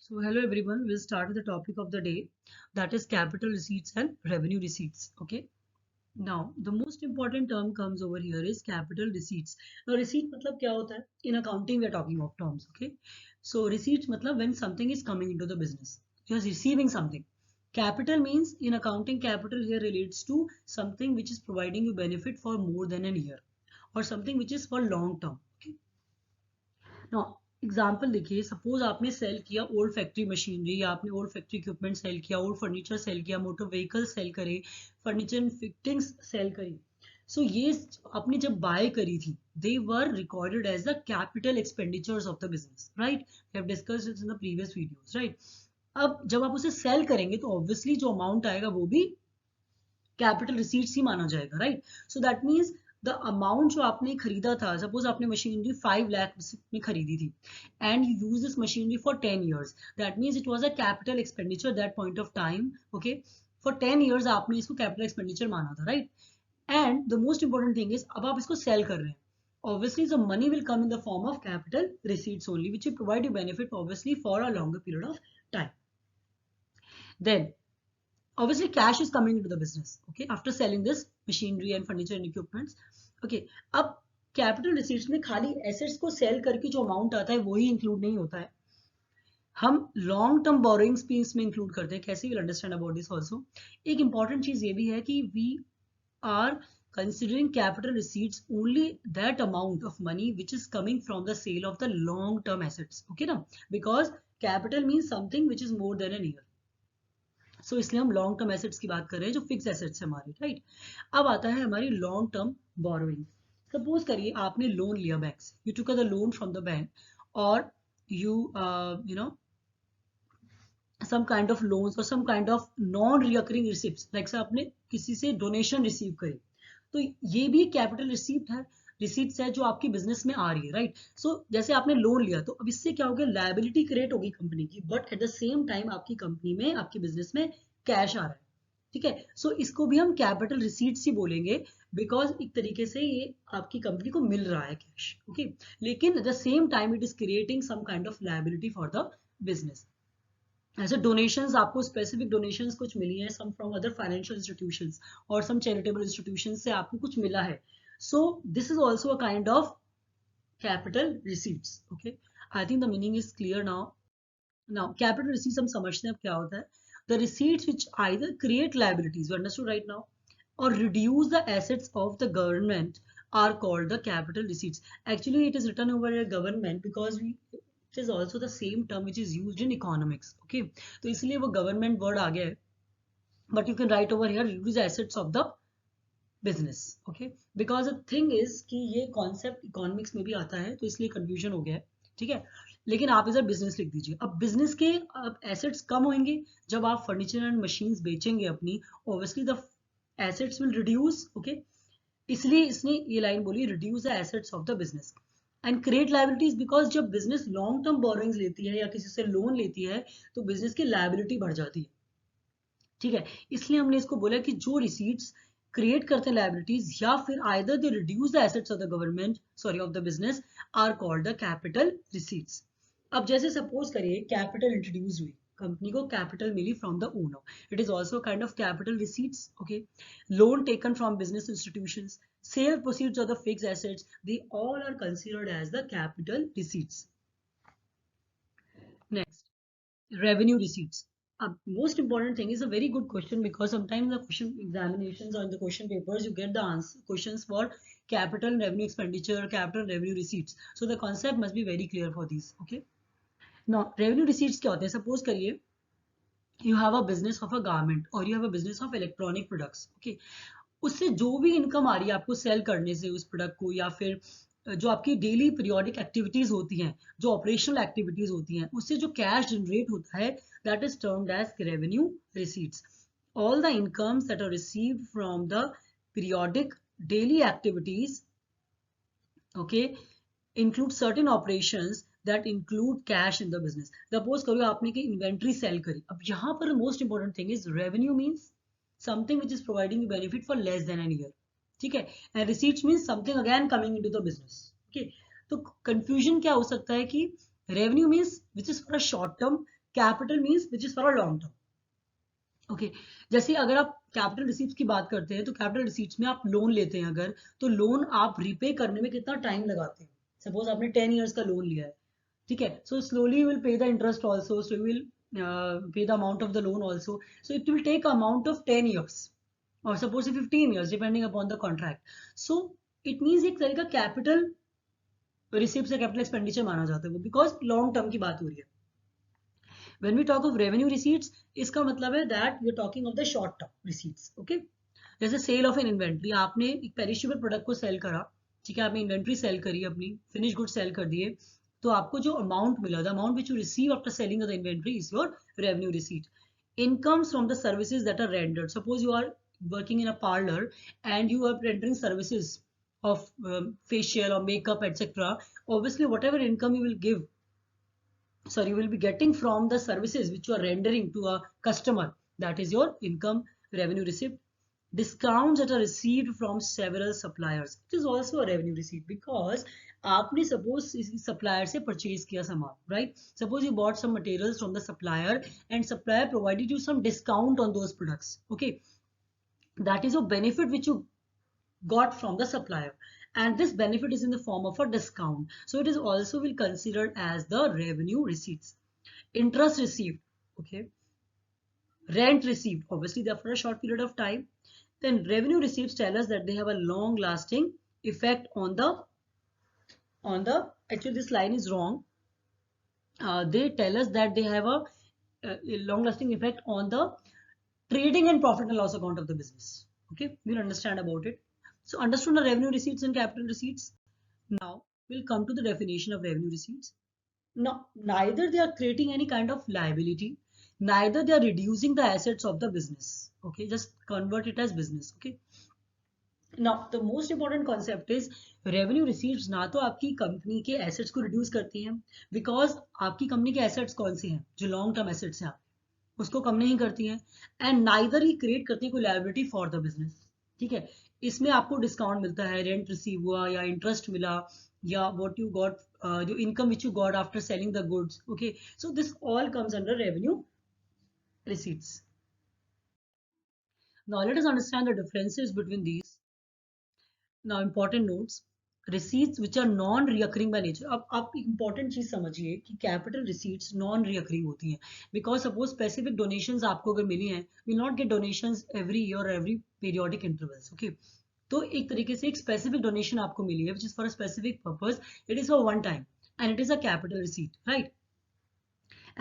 So hello everyone, we'll start with the topic of the day, that is capital receipts and revenue receipts. Okay. Now the most important term comes over here is capital receipts. Now receipt मतलब क्या होता है? In accounting we are talking of terms. Okay. So receipts मतलब when something is coming into the business, you're receiving something. Capital means in accounting capital here relates to something which is providing you benefit for more than a year or something which is for long term. Okay. Now example देखिए, suppose आपने sell किया old factory machinery या आपने old factory equipment sell किया, old furniture sell किया, motor vehicle sell करे, furniture and fittings sell करी। So ये आपने जब बाय करी थी, they were recorded as the capital expenditures of the business, right? We have discussed it in the previous videos, right? अब जब आप उसे सेल करेंगे तो ऑब्वियसली जो अमाउंट आएगा वो भी कैपिटल रिसीट्स ही माना जाएगा, right? So that means the amount जो आपने खरीदा था, सपोज आपने मशीनरी 5 लाख में खरीदी थी and you use this machinery for 10 years, that means it was a capital expenditure that point of time. Okay, for 10 years आपने इसको कैपिटल एक्सपेंडिचर माना था, right? And the most important thing is अब आप इसको सेल कर रहे हैं, obviously the money will come in the form of capital receipts only, which will provide you benefit obviously for a longer period of time. Then obviously cash is coming into the business, okay, after selling this machinery and furniture and equipments. Okay, अब capital receipts में खाली assets को cell करके जो amount आता है वही include नहीं होता है, हम लॉन्ग टर्म बोरोइंग्स भी इसमें इंक्लूड करते हैं। कैसे? Will understand about this also. एक इंपॉर्टेंट चीज ये भी है कि we are considering capital receipts only that amount of money which is coming from the sale of the long term assets, okay na, because capital means something which is more than a year. सो इसलिए हम long term assets की बात कर रहे हैं जो fix assets है हमारे, राइट? अब आता है हमारी लॉन्ग टर्म बोरोइंग। सपोज करिए आपने लोन लिया बैंक से, you took the loan from the bank और you you know some kind of loans or some kind of non recurring receipts, like से आपने किसी से डोनेशन रिसीव करी, तो ये भी कैपिटल रिसीप्ट है, रिसीप्ट है जो आपकी बिजनेस में आ रही है, राइट? सो जैसे आपने लोन लिया तो अब इससे क्या हो गया, लायबिलिटी क्रिएट होगी कंपनी की, but at the same time आपकी कंपनी में, आपकी बिजनेस में कैश आ रहा है, ठीक है? सो इसको भी हम कैपिटल रिसीट्स ही बोलेंगे, बिकॉज एक तरीके से ये आपकी कंपनी को मिल रहा है कैश, ओके, लेकिन at the same time it is creating some kind of liability for the business. ऐसे डोनेशंस, आपको स्पेसिफिक डोनेशंस कुछ मिली है, some from other financial institutions और सम चैरिटेबल इंस्टीट्यूशंस से आपको कुछ मिला है, so this is also a kind of capital receipts. Okay, I think the meaning is clear now. Now capital receipts हम समझते हैं अब क्या होता है। The receipts which either create liabilities, you understood right now, or reduce the assets of the government are called the capital receipts. Actually it is written over a government because it is also the same term which is used in economics, okay, तो इसलिए वो government word आ गया है, but you can write over here reduce the assets of the business, okay, because the thing is कि ये concept economics में भी आता है तो इसलिए confusion हो गया है, ठीक है? लेकिन आप इधर बिजनेस लिख दीजिए। अब बिजनेस के अब एसेट्स कम होंगे जब आप फर्नीचर एंड मशीन्स बेचेंगे अपनी, obviously the assets will reduce, okay, इसलिए इसने ये लाइन बोली reduce the assets of the business and create liabilities, because जब बिजनेस लॉन्ग टर्म बोरोइंग्स लेती है या किसी से लोन लेती है तो बिजनेस की लायबिलिटी बढ़ जाती है, ठीक है? इसलिए हमने इसको बोला कि जो रिसीट्स क्रिएट करते हैं लायबिलिटीज या फिर either they reduce the assets of the government, sorry of the business, are called the capital receipts. अब जैसे सपोज करिए कैपिटल इंट्रोड्यूस हुई, कंपनी को कैपिटल मिली from the owner, it is also kind of capital receipts, okay. Loan taken from business institutions, sale proceeds of the fixed assets, they all are considered as the capital receipts. Next, revenue receipts. Most important thing is a very good question, because sometimes the question examinations or in the question papers you get the answer questions for capital and revenue expenditure, capital and revenue receipts, so the concept must be very clear for these, okay? Now revenue receipts क्या होते हैं? Suppose करिए you have a business of a garment or you have a business of electronic products, okay, उससे जो भी income आ रही है आपको सेल करने से उस प्रोडक्ट को, या फिर जो आपकी डेली पीरियोडिक एक्टिविटीज होती हैं, जो ऑपरेशनल एक्टिविटीज होती हैं, उससे जो कैश जनरेट होता है, that is termed as revenue receipts. All the incomes that are received from the periodic daily activities, okay, include certain operations that include cash in the business. Suppose करो आपने की inventory sale करी, अब यहाँ पर most important thing is revenue means something which is providing you benefit for less than a year, ठीक है? and receipts means something again coming into the business, okay? तो confusion क्या हो सकता है कि revenue means which is for a short term, capital means which is for a long term. Okay, जैसे अगर आप कैपिटल रिसीट्स की बात करते हैं तो कैपिटल रिसीट्स में आप लोन लेते हैं अगर, तो लोन आप रिपे करने में कितना टाइम लगाते हैं? सपोज आपने 10 years का लोन लिया है, ठीक है, so slowly you will pay the interest also, so you will pay the amount of the loan also, so it will take amount of 10 years or suppose 15 years depending upon the contract. So it means एक तरह का capital receipt से capital expenditure माना जाता है वो, because long term की बात हो रही है। when we talk of revenue receipts, इसका मतलब है that we are talking of the short term receipts, okay? जैसे सेल ऑफ एन इन्वेंट्री, आपने एक पेरिशेबल प्रोडक्ट को सेल करा, ठीक है, आपने इन्वेंट्री सेल करी, अपनी फिनिश गुड सेल कर दिए, तो आपको जो अमाउंट मिला, the amount which you receive after selling the inventory is your revenue receipt. Incomes from the services that are rendered, suppose you are working in a parlor and you are rendering services of facial or makeup etc, obviously whatever income you will give, sorry, you will be getting from the services which you are rendering to a customer, that is your income revenue receipt. Discounts that are received from several suppliers, it is also a revenue receipt, because आपने suppose इस supplier से purchase किया सामान, right? Suppose you bought some materials from the supplier and supplier provided you some discount on those products, okay? That is a benefit which you got from the supplier, and this benefit is in the form of a discount, so it is also will considered as the revenue receipts. Interest received, okay, rent received, obviously they're for a short period of time. Then revenue receipts tell us that they have a long lasting effect on the actually this line is wrong. They tell us that they have a long lasting effect on the trading and profit and loss account of the business, okay? We'll understand about it. So understood the revenue receipts and capital receipts. Now we'll come to the definition of revenue receipts. Now neither they are creating any kind of liability, neither they are reducing the assets of the business, okay? Just convert it as business, okay? Now the most important concept is revenue receipts ना तो आपकी company के assets को reduce करती हैं, because आपकी company के assets कौन से हैं जो long term assets हैं, उसको कम नहीं करती हैं, एंड नाइदर ही क्रिएट करती है कोई लायबिलिटी फॉर द बिजनेस, ठीक है? इसमें आपको डिस्काउंट मिलता है, रेंट रिसीव हुआ या इंटरेस्ट मिला या व्हाट यू गॉट, जो income which you got after selling the goods, okay? So this all comes under revenue receipts. Now let us understand the differences between these. Now important notes, receipts which are non reoccurring by nature. अब आप important चीज समझिए कि capital receipts non recurring होती हैं, because suppose specific donations आपको अगर मिली हैं, will not gate donations every year every periodic intervals, okay? तो एक तरीके से एक स्पेसिफिक डोनेशन आपको मिली है which is for a specific purpose, it is for one time and it is a capital receipt, right?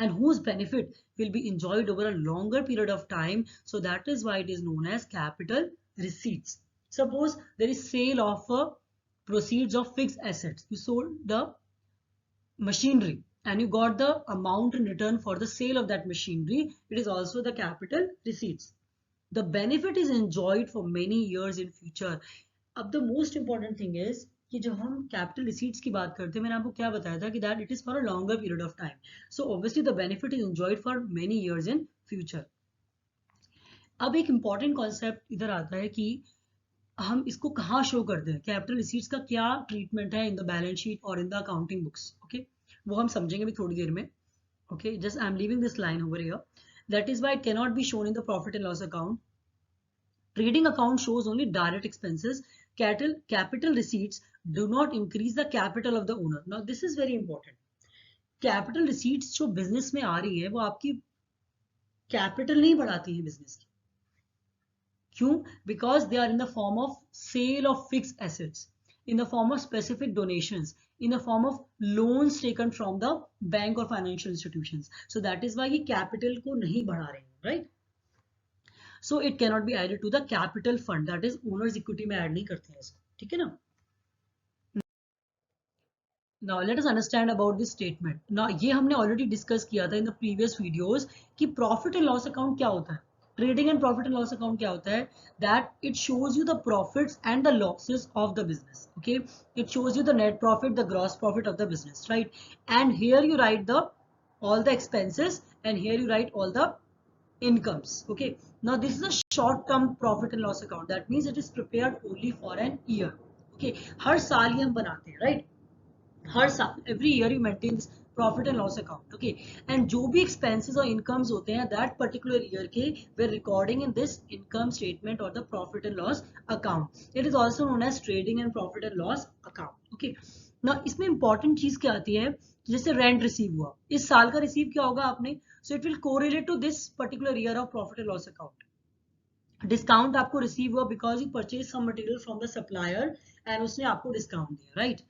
And whose benefit will be enjoyed over a longer period of time, so that is why it is known as capital receipts. Suppose there is sale of proceeds of fixed assets, you sold the machinery and you got the amount in return for the sale of that machinery, it is also the capital receipts. The benefit is enjoyed for many years in future. अब the most important thing is कि जब हम capital receipts की बात करते हैं, मैंने आपको क्या बताया था कि that it is for a longer period of time, so obviously the benefit is enjoyed for many years in future. अब एक इंपॉर्टेंट कॉन्सेप्ट इधर आता है कि हम इसको कहाँ शो करते हैं, कैपिटल रिसीट्स का क्या ट्रीटमेंट है इन द बैलेंस शीट और in the accounting books, okay? वो हम समझेंगे भी थोड़ी देर में, okay? Just I am leaving this line over here, that is why it can not be shown in the profit and loss account. Trading account shows only direct expenses. Capital receipts do not increase the capital of the owner. Now this is very important. Capital receipts जो business में आ रही है वो आपकी capital नहीं बढ़ाती है business की. क्यों? Because they are in the form of sale of fixed assets, in the form of specific donations, in the form of loans taken from the bank or financial institutions. So that is why ये capital को नहीं बढ़ा रहे हैं, right? So it cannot be added to the capital fund, that is owners equity में add नहीं करते हैं इसको, ठीक है ना? Now let us understand about this statement. Now ये हमने already discuss किया था in the previous videos कि profit and loss account क्या होता है, trading and profit and loss account क्या होता है, that it shows you the profits and the losses of the business, okay? It shows you the net profit, the gross profit of the business, right? And here you write the all the expenses and here you write all the incomes, okay? Now this is a short term profit and loss account, that means it is prepared only for an year, okay? हर साल ही हम बनाते हैं, right? हर साल, every year you maintain this profit and loss account, okay. And जो भी expenses और incomes होते हैं दैट पर्टिकुलर ईयर के they recording in this income statement और the profit and loss account. It is also known as trading and profit and loss account, okay. ना इसमें important चीज क्या आती है, जैसे रेंट रिसीव हुआ इस साल का, रिसीव किया होगा आपने, so it will correlate to this particular year of profit and loss account. Discount आपको रिसीव हुआ because you purchase some material from the supplier and उसने आपको डिस्काउंट दिया, right.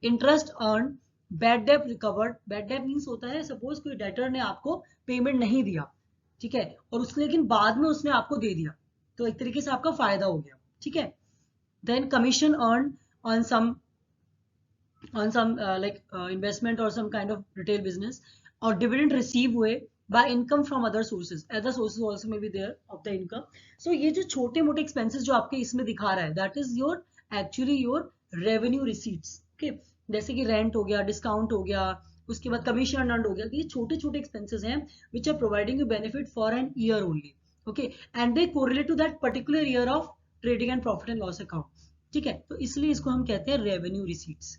Interest earn, bad debt recovered. Bad debt means होता है suppose कोई debtor ने आपको पेमेंट नहीं दिया, ठीक है, और उसने लेकिन बाद में उसने आपको दे दिया, तो एक तरीके से आपका फायदा हो गया, ठीक है। Then commission earn on some investment or some kind of retail business, or dividend receive हुए by income from other sources, other sources also may be there of the income. So ये जो छोटे मोटे expenses जो आपके इसमें दिखा रहा है that is your actually your revenue receipts, okay। जैसे कि rent हो गया, discount हो गया, उसके बाद commission earned हो गया, ये छोटे छोटे expenses हैं which are providing you benefit for an year only, okay, and they correlate to that particular year of trading and profit and loss account, ठीक है। तो इसलिए इसको हम कहते हैं revenue receipts.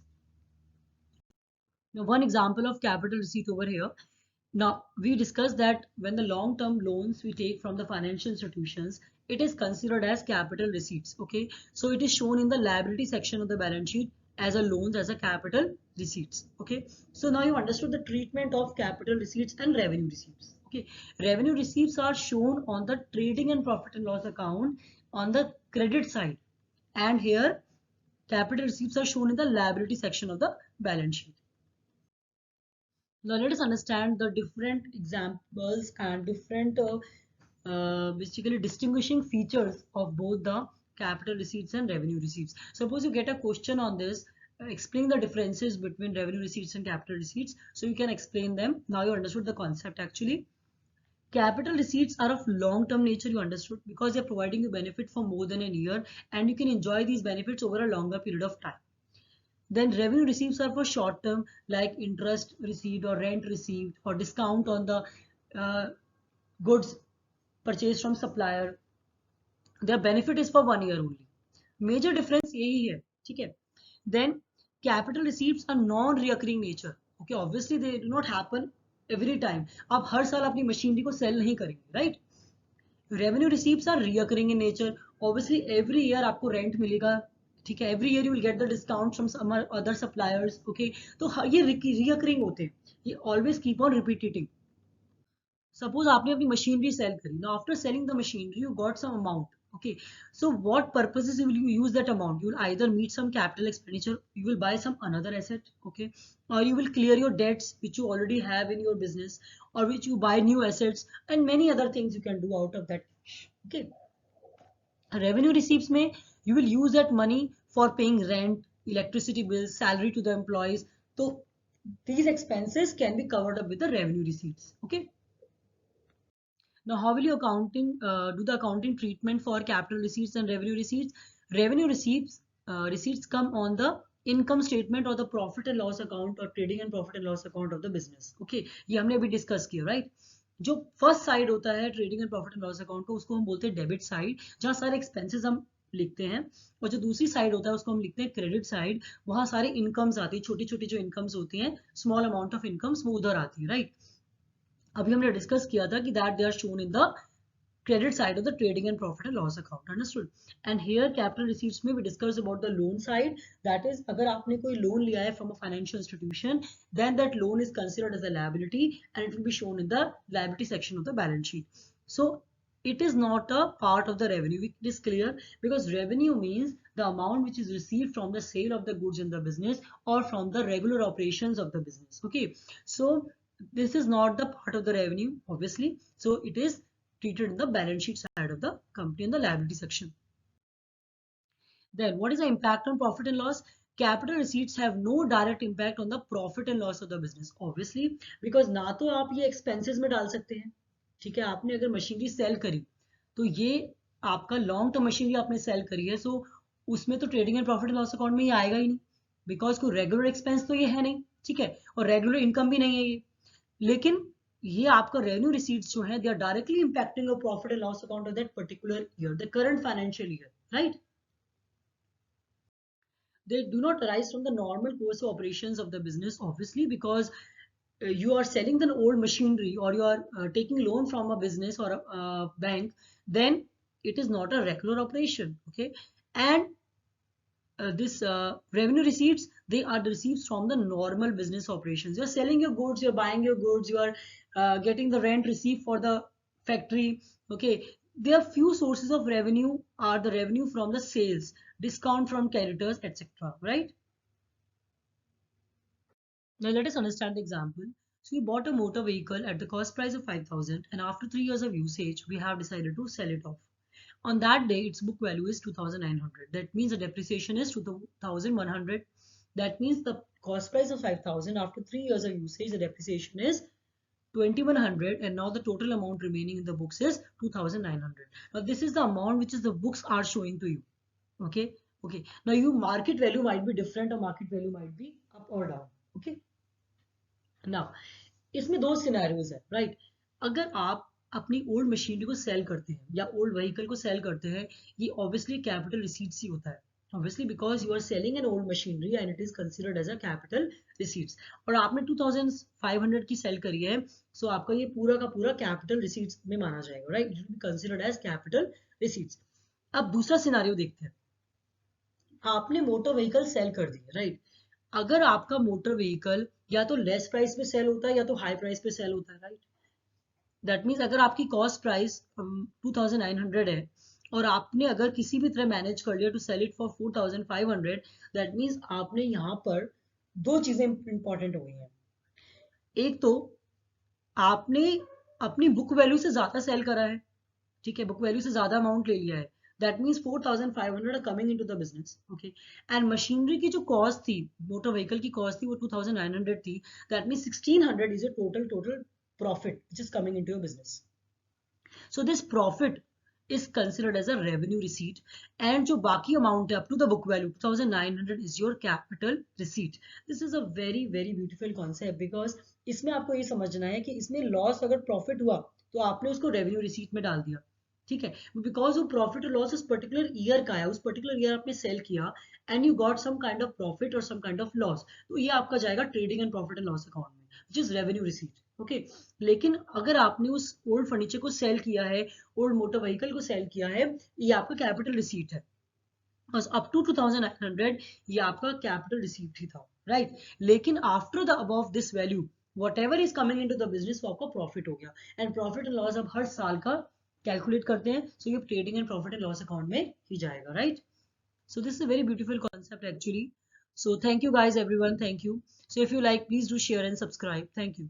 Now, one example of capital receipt over here. Now, we discussed that when the long-term loans we take from the financial institutions, it is considered as capital receipts. Okay, so it is shown in the liability section of the balance sheet as a loans, as a capital receipts. Okay, so now you understood the treatment of capital receipts and revenue receipts. Okay, revenue receipts are shown on the trading and profit and loss account on the credit side, and here capital receipts are shown in the liability section of the balance sheet. Now let us understand the different examples and different basically distinguishing features of both the capital receipts and revenue receipts. Suppose you get a question on this, explain the differences between revenue receipts and capital receipts, so you can explain them. Now you understood the concept actually. Capital receipts are of long-term nature, you understood, because they are providing you benefit for more than a year and you can enjoy these benefits over a longer period of time. Then revenue receipts are for short term, like interest received or rent received or discount on the goods purchased from supplier. Their benefit is for 1 year only. Major difference यही है, ठीक है। Then capital receipts are non-recurring nature. Okay, obviously they do not happen every time. आप हर साल अपनी machinery को cell नहीं करेंगे, right? Revenue receipts are recurring in nature. Obviously every year आपको rent मिलेगा, ठीक है, every year you will get the discount from some other suppliers, okay, तो ये recurring होते हैं, ये always keep on repeating. Suppose आपने अपनी machinery sell करी, now after selling the machinery you got some amount, okay, so what purposes will you use that amount? You will either meet some capital expenditure, you will buy some another asset, okay, or you will clear your debts which you already have in your business, or which you buy new assets, and many other things you can do out of that, okay. Revenue receipts में you will use that money for paying rent, electricity bills, salary to the employees. So these expenses can be covered up with the revenue receipts. Okay. Now, how will you do the accounting treatment for capital receipts and revenue receipts? Revenue receipts come on the income statement or the profit and loss account or trading and profit and loss account of the business. Okay, ये हमने अभी discuss किया, right. जो first side होता है trading and profit and loss account को, उसको हम बोलते हैं डेबिट साइड, जहाँ सारे एक्सपेंसेस हम लिखते हैं, और जो दूसरी साइड होता है उसको हम लिखते हैं क्रेडिट साइड, वहां सारे इनकम्स आती है, छोटी छोटी जो इनकम्स होती हैं, स्मॉल अमाउंट ऑफ इनकम्स, वो उधर आती है, राइट। अभी हमने डिस्कस किया था कि that they are shown in the credit side of the trading and profit and loss account, understood? And here capital receipts में we discuss about the loan side, that is अगर आपने कोई loan लिया है from a financial institution, then that loan is considered as a liability and it will be shown in the liability section of the balance sheet. So it is not a part of the revenue, it is clear, because revenue means the amount which is received from the sale of the goods in the business or from the regular operations of the business, okay. So this is not the part of the revenue, obviously, so it is treated in the balance sheet side of the company in the liability section. Then what is the impact on profit and loss? Capital receipts have no direct impact on the profit and loss of the business, obviously, because ना तो आप ये expenses में डाल सकते हैं, ठीक है। आपने अगर मशीनरी सेल करी तो ये आपका लॉन्ग टर्म मशीनरी आपने सेल करी है, सो उसमें तो trading and profit and loss account में ये आएगा ही नहीं, बिकॉज कोई रेगुलर एक्सपेंस तो ये है नहीं, ठीक है, और रेगुलर इनकम भी नहीं है ये। लेकिन ये आपका रेवेन्यू रिसीट्स जो है, they are directly impacting your profit and loss account of that particular year, the current financial year, right. They do not arise from the normal course of operations of the business, obviously, because you are selling the old machinery, or you are taking loan from a business or a bank, then it is not a regular operation. Okay. And this revenue receipts, they are the receipts from the normal business operations. You're selling your goods, you're buying your goods, you are getting the rent receipt for the factory. Okay. There are few sources of revenue, are the revenue from the sales, discount from creditors, etc. Right. Now let us understand the example. So we bought a motor vehicle at the cost price of 5,000, and after 3 years of usage, we have decided to sell it off. On that day, its book value is 2,900. That means the depreciation is 2,100. That means the cost price of 5,000, after 3 years of usage, the depreciation is 2,100, and now the total amount remaining in the books is 2,900. Now this is the amount which is the books are showing to you. Okay. Okay. Now your market value might be different, or market value might be up or down. Okay. Now इसमें दो scenarios है, right. अगर आप अपनी old machinery को cell करते हैं या ओल्ड व्हीकल को सेल करते हैं, ये ऑब्वियसली कैपिटल रिसीट्स ही होता है. Obviously because you are selling an old machinery and it is considered as a capital receipts. और आपने 2500 की सेल करी है, सो आपका ये पूरा का पूरा कैपिटल रिसीट्स में माना जाएगा, right. It will be considered as capital receipts. अब दूसरा सिनेरियो देखते हैं. आपने मोटर व्हीकल सेल कर दी, राइट. अगर आपका मोटर व्हीकल या तो लेस प्राइस पे सेल होता है या तो हाई प्राइस पे सेल होता है, राइट. दैट मीन्स अगर आपकी कॉस्ट प्राइस 2,900 है, और आपने अगर किसी भी तरह मैनेज कर लिया to sell it for 4,500, that means आपने यहाँ पर दो चीजें इंपॉर्टेंट हो गई हैं. एक तो आपने अपनी बुक वैल्यू से ज्यादा सेल करा है, ठीक है, बुक वैल्यू से ज्यादा अमाउंट ले लिया है. That means 4,500 are coming into the business. Okay. And machinery की जो कॉस्ट थी, मोटर व्हीकल की कॉस्ट थी, वो 2,900 थी. That means 1,600 is a total profit which is coming into your business. So this profit is considered as a revenue receipt, and जो बाकी amount है up to the book value 2,900 is your capital receipt. This is a very very beautiful concept, because इसमें आपको ये समझना है कि इसमें लॉस अगर प्रॉफिट हुआ तो आपने उसको रेवेन्यू रिसीट में डाल दिया, ठीक है. बिकॉज वो प्रॉफिट और लॉस उस पर्टिकुलर ईयर का है, उस पर्टिकुलर ईयर आपने सेल किया and you got some kind of profit और सम काइंड ऑफ लॉस, तो ये आपका जाएगा trading and profit and loss account में, which is revenue receipt. Okay. लेकिन अगर आपने उस ओल्ड फर्नीचर को सेल किया है, ओल्ड मोटर व्हीकल को सेल किया है, ये आपका कैपिटल रिसीट है. अप टू 2,900 ये आपका कैपिटल रिसीट ही था, राइट. लेकिन after the above this value whatever is coming into the business वो आपका प्रॉफिट हो गया. एंड प्रॉफिट एंड लॉस अब हर साल का कैलकुलेट करते हैं, सो ये trading and profit and loss account में ही जाएगा, right. So this is a very beautiful concept actually. So thank you guys everyone, thank you. So if you like, please do share and subscribe. Thank you.